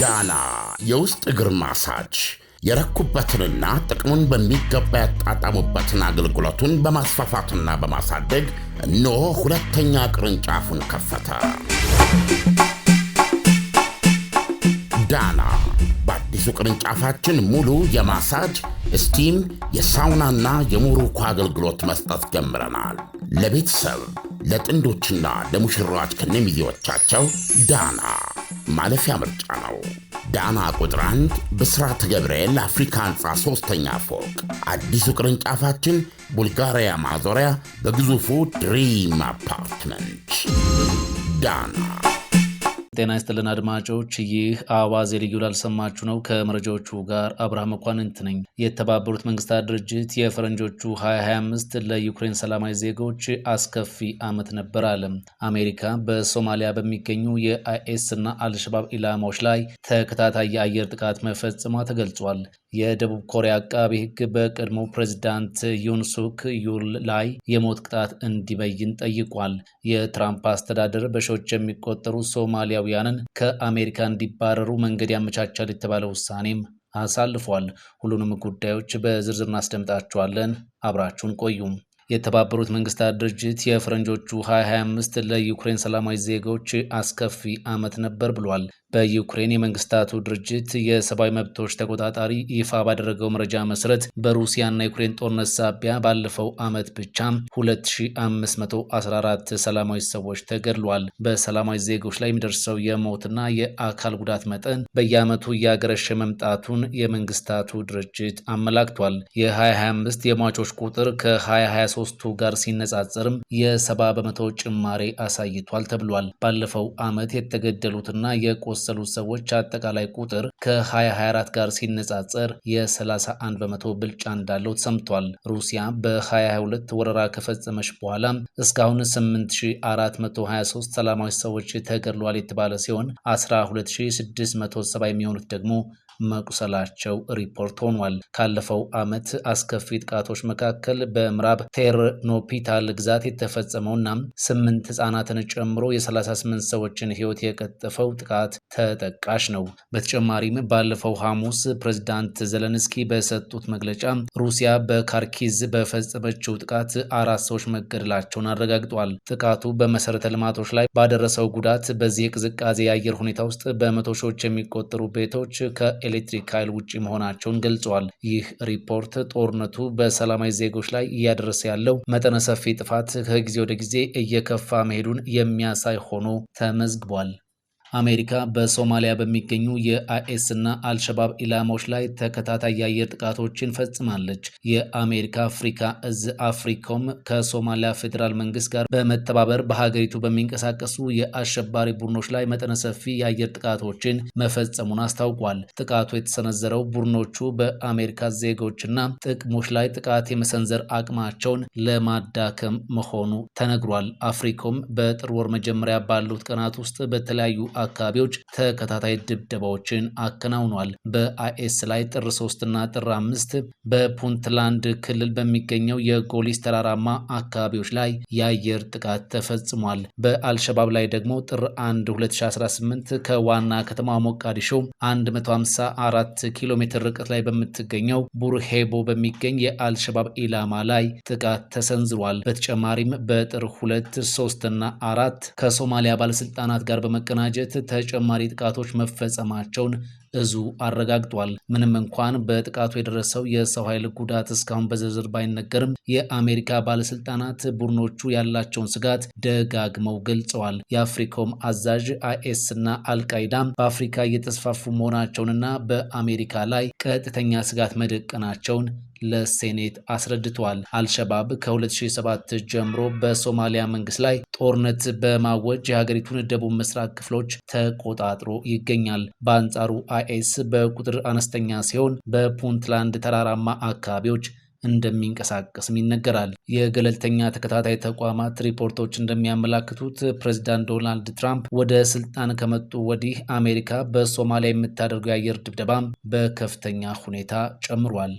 ዳና የውስጥ እግር ማሳጅ የረኩበትንና ጥቅሙን በሚገባ ያጣጣሙበትን አገልግሎቱን በማስፋፋትና በማሳደግ እነሆ ሁለተኛ ቅርንጫፉን ከፈተ። ዳና በአዲሱ ቅርንጫፋችን ሙሉ የማሳጅ ስቲም፣ የሳውናና የሞሮኮ አገልግሎት መስጠት ጀምረናል። ለቤተሰብ ለጥንዶችና ለሙሽራዎች ከነሚዜዎቻቸው ዳና ማለፊያ ምርጫ ነው። ዳና ቁጥር 1 ብስራተ ገብርኤል አፍሪካ ህንፃ 3ኛ ፎቅ። አዲሱ ቅርንጫፋችን ቡልጋሪያ ማዞሪያ በግዙፉ ድሪም አፓርትመንት። ዳና። ጤና ይስጥልን አድማጮች፣ ይህ አዋዜ ልዩ ላልሰማችሁ ነው። ከመረጃዎቹ ጋር አብርሃም መኳንንት ነኝ። የተባበሩት መንግስታት ድርጅት የፈረንጆቹ 2025 ለዩክሬን ሰላማዊ ዜጎች አስከፊ ዓመት ነበር አለ። አሜሪካ በሶማሊያ በሚገኙ የአይኤስ እና አልሸባብ ኢላማዎች ላይ ተከታታይ የአየር ጥቃት መፈጸሟ ተገልጿል። የደቡብ ኮሪያ አቃቢ ሕግ በቀድሞ ፕሬዝዳንት ዩን ሱክ ዩል ላይ የሞት ቅጣት እንዲበይን ጠይቋል። የትራምፕ አስተዳደር በሺዎች የሚቆጠሩ ሶማሊያውያንን ከአሜሪካ እንዲባረሩ መንገድ ያመቻቻል የተባለ ውሳኔም አሳልፏል። ሁሉንም ጉዳዮች በዝርዝር እናስደምጣችኋለን። አብራችሁን ቆዩም። የተባበሩት መንግስታት ድርጅት የፈረንጆቹ 2025 ለዩክሬን ሰላማዊ ዜጎች አስከፊ ዓመት ነበር ብሏል። በዩክሬን የመንግስታቱ ድርጅት የሰብአዊ መብቶች ተቆጣጣሪ ይፋ ባደረገው መረጃ መሰረት በሩሲያና ዩክሬን ጦርነት ሳቢያ ባለፈው ዓመት ብቻ 2514 ሰላማዊ ሰዎች ተገድለዋል። በሰላማዊ ዜጎች ላይ የሚደርሰው የሞትና የአካል ጉዳት መጠን በየዓመቱ እያገረሸ መምጣቱን የመንግስታቱ ድርጅት አመላክቷል። የ2025 የሟቾች ቁጥር ከ2023ቱ ጋር ሲነጻጸርም የ70 በመቶ ጭማሬ አሳይቷል ተብሏል። ባለፈው ዓመት የተገደሉትና የቆሰሉት ሰዎች አጠቃላይ ቁጥር ከ2024 ጋር ሲነጻጸር የ31 በመቶ ብልጫ እንዳለው ተሰምቷል። ሩሲያ በ2022 ወረራ ከፈጸመች በኋላ እስካሁን 8423 ሰላማዊ ሰዎች ተገድለዋል የተባለ ሲሆን 12670 የሚሆኑት ደግሞ መቁሰላቸው ሪፖርት ሆኗል። ካለፈው ዓመት አስከፊ ጥቃቶች መካከል በምዕራብ ቴርኖፒታል ግዛት የተፈጸመውና 8 ህጻናትን ጨምሮ የ38 ሰዎችን ህይወት የቀጠፈው ጥቃት ተጠቃሽ ነው። በተጨማሪም ባለፈው ሐሙስ ፕሬዝዳንት ዘለንስኪ በሰጡት መግለጫ ሩሲያ በካርኪዝ በፈጸመችው ጥቃት 4 ሰዎች መገደላቸውን አረጋግጧል። ጥቃቱ በመሰረተ ልማቶች ላይ ባደረሰው ጉዳት በዚህ የቅዝቃዜ የአየር ሁኔታ ውስጥ በመቶ ሺዎች የሚቆጠሩ ቤቶች ኤሌክትሪክ ኃይል ውጪ መሆናቸውን ገልጸዋል። ይህ ሪፖርት ጦርነቱ በሰላማዊ ዜጎች ላይ እያደረሰ ያለው መጠነ ሰፊ ጥፋት ከጊዜ ወደ ጊዜ እየከፋ መሄዱን የሚያሳይ ሆኖ ተመዝግቧል። አሜሪካ በሶማሊያ በሚገኙ የአይኤስ እና አልሸባብ ኢላማዎች ላይ ተከታታይ የአየር ጥቃቶችን ፈጽማለች። የአሜሪካ አፍሪካ እዝ አፍሪኮም ከሶማሊያ ፌዴራል መንግስት ጋር በመተባበር በሀገሪቱ በሚንቀሳቀሱ የአሸባሪ ቡድኖች ላይ መጠነ ሰፊ የአየር ጥቃቶችን መፈጸሙን አስታውቋል። ጥቃቱ የተሰነዘረው ቡድኖቹ በአሜሪካ ዜጎችና ጥቅሞች ላይ ጥቃት የመሰንዘር አቅማቸውን ለማዳከም መሆኑ ተነግሯል። አፍሪኮም በጥር ወር መጀመሪያ ባሉት ቀናት ውስጥ በተለያዩ አካባቢዎች ተከታታይ ድብደባዎችን አከናውኗል። በአይኤስ ላይ ጥር 3 እና ጥር 5 በፑንትላንድ ክልል በሚገኘው የጎሊስ ተራራማ አካባቢዎች ላይ የአየር ጥቃት ተፈጽሟል። በአልሸባብ ላይ ደግሞ ጥር 1 2018 ከዋና ከተማ ሞቃዲሾ 154 ኪሎ ሜትር ርቀት ላይ በምትገኘው ቡርሄቦ በሚገኝ የአልሸባብ ኢላማ ላይ ጥቃት ተሰንዝሯል። በተጨማሪም በጥር 2፣ 3 እና 4 ከሶማሊያ ባለስልጣናት ጋር በመቀናጀት ተጨማሪ ጥቃቶች መፈጸማቸውን እዙ አረጋግጧል። ምንም እንኳን በጥቃቱ የደረሰው የሰው ኃይል ጉዳት እስካሁን በዝርዝር ባይነገርም የአሜሪካ ባለስልጣናት ቡድኖቹ ያላቸውን ስጋት ደጋግመው ገልጸዋል። የአፍሪኮም አዛዥ አይኤስ እና አልቃይዳም በአፍሪካ እየተስፋፉ መሆናቸውንና በአሜሪካ ላይ ቀጥተኛ ስጋት መደቀናቸውን ለሴኔት አስረድቷል። አልሸባብ ከ2007 ጀምሮ በሶማሊያ መንግስት ላይ ጦርነት በማወጅ የሀገሪቱን ደቡብ ምስራቅ ክፍሎች ተቆጣጥሮ ይገኛል። በአንጻሩ አይኤስ በቁጥር አነስተኛ ሲሆን በፑንትላንድ ተራራማ አካባቢዎች እንደሚንቀሳቀስም ይነገራል። የገለልተኛ ተከታታይ ተቋማት ሪፖርቶች እንደሚያመላክቱት ፕሬዝዳንት ዶናልድ ትራምፕ ወደ ስልጣን ከመጡ ወዲህ አሜሪካ በሶማሊያ የምታደርገው የአየር ድብደባም በከፍተኛ ሁኔታ ጨምሯል።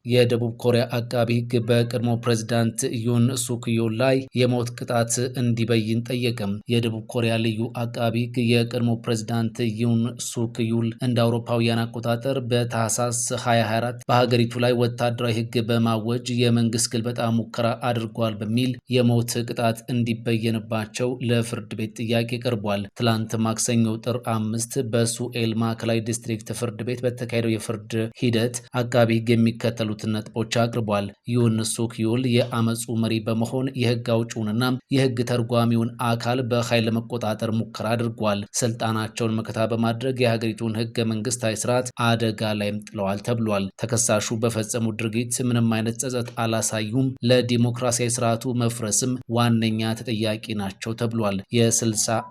የደቡብ ኮሪያ አቃቢ ሕግ በቀድሞ ፕሬዝዳንት ዩን ሱክዮል ላይ የሞት ቅጣት እንዲበይን ጠየቀም። የደቡብ ኮሪያ ልዩ አቃቢ ሕግ የቀድሞ ፕሬዝዳንት ዩን ሱክዮል እንደ አውሮፓውያን አቆጣጠር በታህሳስ 2024 በሀገሪቱ ላይ ወታደራዊ ሕግ በማወጅ የመንግስት ግልበጣ ሙከራ አድርጓል በሚል የሞት ቅጣት እንዲበየንባቸው ለፍርድ ቤት ጥያቄ ቀርቧል። ትላንት ማክሰኞ ጥር 5 በሱኤል ማዕከላዊ ዲስትሪክት ፍርድ ቤት በተካሄደው የፍርድ ሂደት አቃቢ ሕግ የሚከተሉትን ነጥቦች አቅርቧል። ዩን ሱክዮል የአመፁ መሪ በመሆን የህግ አውጪውንና የህግ ተርጓሚውን አካል በኃይል ለመቆጣጠር ሙከራ አድርጓል። ስልጣናቸውን መከታ በማድረግ የሀገሪቱን ህገ መንግስታዊ ስርዓት አደጋ ላይም ጥለዋል ተብሏል። ተከሳሹ በፈጸሙ ድርጊት ምንም አይነት ጸጸት አላሳዩም፣ ለዲሞክራሲያዊ ስርዓቱ መፍረስም ዋነኛ ተጠያቂ ናቸው ተብሏል። የ65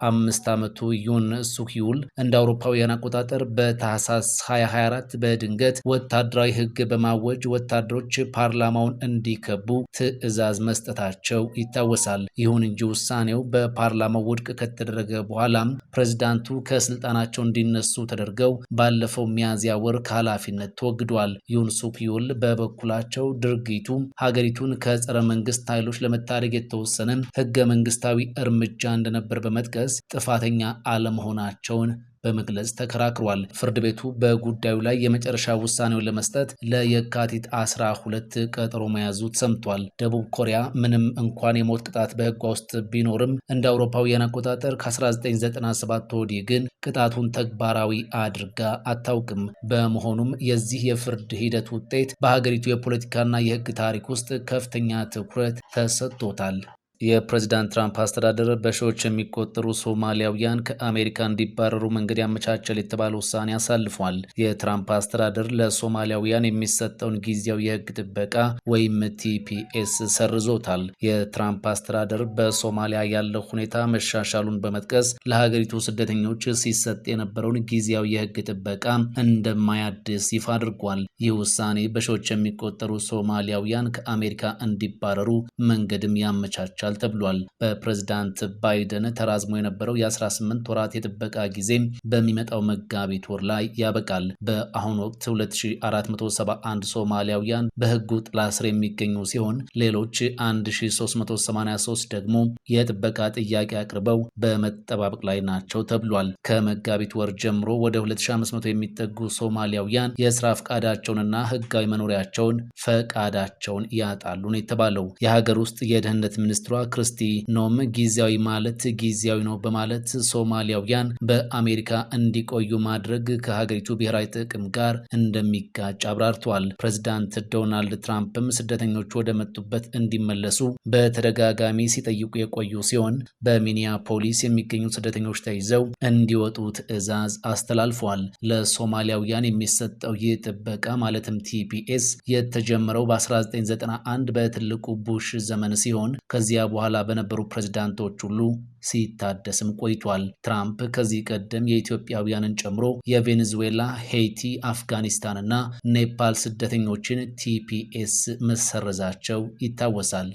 ዓመቱ ዩን ሱክዮል እንደ አውሮፓውያን አቆጣጠር በታህሳስ 2024 በድንገት ወታደራዊ ህግ በማወጅ ወታደሮች ፓርላማውን እንዲከቡ ትዕዛዝ መስጠታቸው ይታወሳል። ይሁን እንጂ ውሳኔው በፓርላማው ውድቅ ከተደረገ በኋላም ፕሬዝዳንቱ ከስልጣናቸው እንዲነሱ ተደርገው ባለፈው ሚያዝያ ወር ከኃላፊነት ተወግዷል። ዩን ሱክዮል በበኩላቸው ድርጊቱ ሀገሪቱን ከጸረ መንግስት ኃይሎች ለመታደግ የተወሰነ ህገ መንግስታዊ እርምጃ እንደነበር በመጥቀስ ጥፋተኛ አለመሆናቸውን በመግለጽ ተከራክሯል። ፍርድ ቤቱ በጉዳዩ ላይ የመጨረሻ ውሳኔውን ለመስጠት ለየካቲት 12 ቀጠሮ መያዙ ሰምቷል። ደቡብ ኮሪያ ምንም እንኳን የሞት ቅጣት በህጓ ውስጥ ቢኖርም እንደ አውሮፓውያን አቆጣጠር ከ1997 ወዲህ ግን ቅጣቱን ተግባራዊ አድርጋ አታውቅም። በመሆኑም የዚህ የፍርድ ሂደት ውጤት በሀገሪቱ የፖለቲካና የህግ ታሪክ ውስጥ ከፍተኛ ትኩረት ተሰጥቶታል። የፕሬዝዳንት ትራምፕ አስተዳደር በሺዎች የሚቆጠሩ ሶማሊያውያን ከአሜሪካ እንዲባረሩ መንገድ ያመቻቸል የተባለ ውሳኔ አሳልፏል። የትራምፕ አስተዳደር ለሶማሊያውያን የሚሰጠውን ጊዜያዊ የህግ ጥበቃ ወይም ቲፒኤስ ሰርዞታል። የትራምፕ አስተዳደር በሶማሊያ ያለው ሁኔታ መሻሻሉን በመጥቀስ ለሀገሪቱ ስደተኞች ሲሰጥ የነበረውን ጊዜያዊ የህግ ጥበቃ እንደማያድስ ይፋ አድርጓል። ይህ ውሳኔ በሺዎች የሚቆጠሩ ሶማሊያውያን ከአሜሪካ እንዲባረሩ መንገድም ያመቻቻል ተብሏል። በፕሬዝዳንት ባይደን ተራዝሞ የነበረው የ18 ወራት የጥበቃ ጊዜ በሚመጣው መጋቢት ወር ላይ ያበቃል። በአሁኑ ወቅት 2471 ሶማሊያውያን በህጉ ጥላ ስር የሚገኙ ሲሆን ሌሎች 1383 ደግሞ የጥበቃ ጥያቄ አቅርበው በመጠባበቅ ላይ ናቸው ተብሏል። ከመጋቢት ወር ጀምሮ ወደ 2500 የሚጠጉ ሶማሊያውያን የስራ ፈቃዳቸውንና ህጋዊ መኖሪያቸውን ፈቃዳቸውን ያጣሉ ነው የተባለው። የሀገር ውስጥ የደህንነት ሚኒስትሯ ክርስቲ ኖም ጊዜያዊ ማለት ጊዜያዊ ነው በማለት ሶማሊያውያን በአሜሪካ እንዲቆዩ ማድረግ ከሀገሪቱ ብሔራዊ ጥቅም ጋር እንደሚጋጭ አብራርተዋል። ፕሬዝዳንት ዶናልድ ትራምፕም ስደተኞቹ ወደ መጡበት እንዲመለሱ በተደጋጋሚ ሲጠይቁ የቆዩ ሲሆን በሚኒያፖሊስ የሚገኙ ስደተኞች ተይዘው እንዲወጡ ትዕዛዝ አስተላልፈዋል። ለሶማሊያውያን የሚሰጠው ይህ ጥበቃ ማለትም ቲፒኤስ የተጀመረው በ1991 በትልቁ ቡሽ ዘመን ሲሆን ከዚያ በኋላ በነበሩ ፕሬዝዳንቶች ሁሉ ሲታደስም ቆይቷል። ትራምፕ ከዚህ ቀደም የኢትዮጵያውያንን ጨምሮ የቬኔዙዌላ፣ ሄይቲ፣ አፍጋኒስታን እና ኔፓል ስደተኞችን ቲፒኤስ መሰረዛቸው ይታወሳል።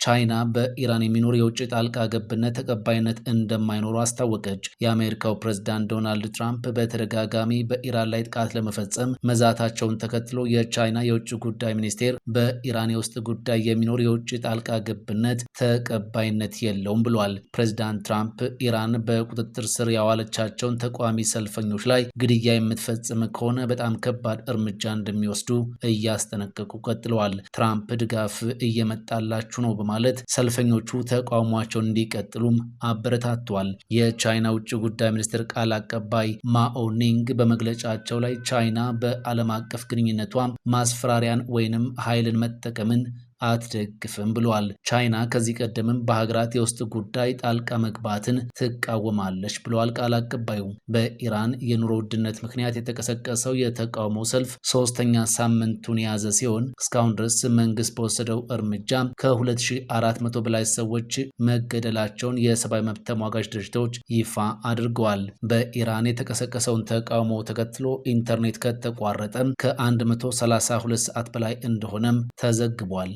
ቻይና በኢራን የሚኖር የውጭ ጣልቃ ገብነት ተቀባይነት እንደማይኖሩ አስታወቀች። የአሜሪካው ፕሬዝዳንት ዶናልድ ትራምፕ በተደጋጋሚ በኢራን ላይ ጥቃት ለመፈጸም መዛታቸውን ተከትሎ የቻይና የውጭ ጉዳይ ሚኒስቴር በኢራን የውስጥ ጉዳይ የሚኖር የውጭ ጣልቃ ገብነት ተቀባይነት የለውም ብሏል። ፕሬዝዳንት ትራምፕ ኢራን በቁጥጥር ስር ያዋለቻቸውን ተቃዋሚ ሰልፈኞች ላይ ግድያ የምትፈጽም ከሆነ በጣም ከባድ እርምጃ እንደሚወስዱ እያስጠነቀቁ ቀጥለዋል። ትራምፕ ድጋፍ እየመጣላችሁ ነው ማለት ሰልፈኞቹ ተቃውሟቸውን እንዲቀጥሉም አበረታቷል። የቻይና ውጭ ጉዳይ ሚኒስትር ቃል አቀባይ ማኦ ኒንግ በመግለጫቸው ላይ ቻይና በዓለም አቀፍ ግንኙነቷ ማስፈራሪያን ወይንም ኃይልን መጠቀምን አትደግፍም ብለዋል። ቻይና ከዚህ ቀደምም በሀገራት የውስጥ ጉዳይ ጣልቃ መግባትን ትቃወማለች ብለዋል ቃል አቀባዩ። በኢራን የኑሮ ውድነት ምክንያት የተቀሰቀሰው የተቃውሞ ሰልፍ 3ኛ ሳምንቱን የያዘ ሲሆን እስካሁን ድረስ መንግስት በወሰደው እርምጃ ከ2400 በላይ ሰዎች መገደላቸውን የሰብአዊ መብት ተሟጋች ድርጅቶች ይፋ አድርገዋል። በኢራን የተቀሰቀሰውን ተቃውሞ ተከትሎ ኢንተርኔት ከተቋረጠ ከ132 ሰዓት በላይ እንደሆነም ተዘግቧል።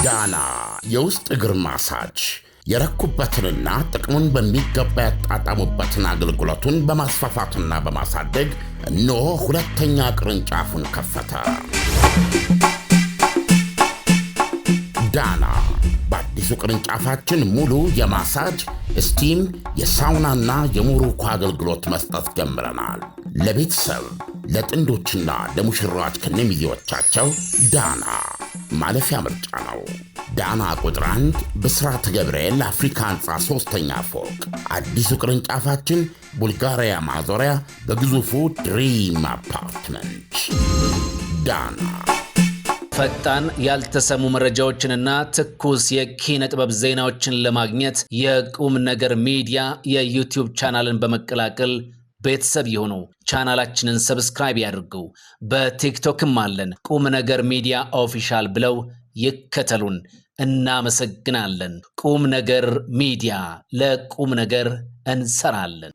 ዳና የውስጥ እግር ማሳጅ የረኩበትንና ጥቅሙን በሚገባ ያጣጣሙበትን አገልግሎቱን በማስፋፋትና በማሳደግ እነሆ ሁለተኛ ቅርንጫፉን ከፈተ። ዳና በአዲሱ ቅርንጫፋችን ሙሉ የማሳጅ ስቲም፣ የሳውናና የሞሮኮ አገልግሎት መስጠት ጀምረናል። ለቤተሰብ ለጥንዶችና ለሙሽራዎች ከነሚዜዎቻቸው ዳና ማለፊያ ምርጫ ነው። ዳና ቁጥር 1 ብስራተ ገብርኤል አፍሪካ ህንፃ 3ኛ ፎቅ። አዲሱ ቅርንጫፋችን ቡልጋሪያ ማዞሪያ በግዙፉ ድሪም አፓርትመንት። ዳና ፈጣን ያልተሰሙ መረጃዎችንና ትኩስ የኪነ ጥበብ ዜናዎችን ለማግኘት የቁም ነገር ሚዲያ የዩቲዩብ ቻናልን በመቀላቀል ቤተሰብ የሆኑ ቻናላችንን ሰብስክራይብ ያድርጉ። በቲክቶክም አለን። ቁም ነገር ሚዲያ ኦፊሻል ብለው ይከተሉን። እናመሰግናለን። ቁም ነገር ሚዲያ፣ ለቁም ነገር እንሰራለን።